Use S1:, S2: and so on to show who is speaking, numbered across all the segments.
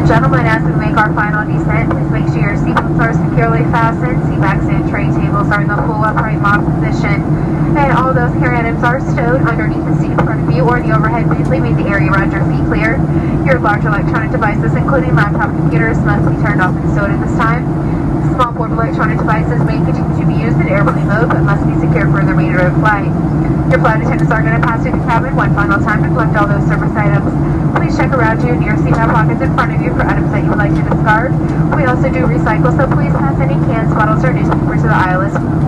S1: Gentlemen, as we make our final descent, please make sure your seatbelts are securely fastened, seat backs and tray tables are in the full upright lock position, and all those carry items are stowed underneath the seat in front of you or the overhead bin, leaving the area around your feet clear. Your large electronic devices, including laptop computers, must be turned off and stowed at this time. Small portable electronic devices may continue to be used in airplane mode, but must be secured for the remainder of the flight. Your flight attendants are going to pass through the cabin one final time to collect all those service items. Please check around you near seatbelt pockets in front of you for items that you would like to discard. We also do recycle, so please pass any cans, bottles, or newspapers to the aisle as well.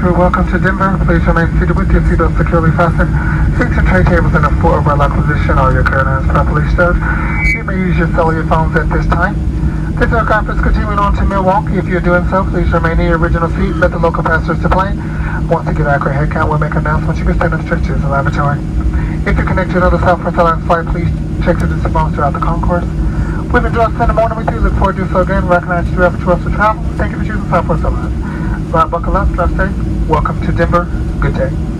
S2: through. Welcome to Denver. Please remain seated with your seatbelt securely fastened. Seats and tray tables in a full overlock position. All your carry-ons properly stowed. You may use your cellular phones at this time. This aircraft is continuing on to Milwaukee. If you're doing so, please remain in your original seat. Let the local passengers to plane. Once you get accurate head count, we'll make announcements. You can stand up straight to the lavatory. If you're connected to another Southwest Airlines flight, please check the distance phones throughout the concourse. We've enjoyed spending the morning with you. Look forward to do so again. Recognize your effort to us to travel. Thank you for choosing Southwest Airlines. Buckle up, drive safe. Welcome to Denver. Good day.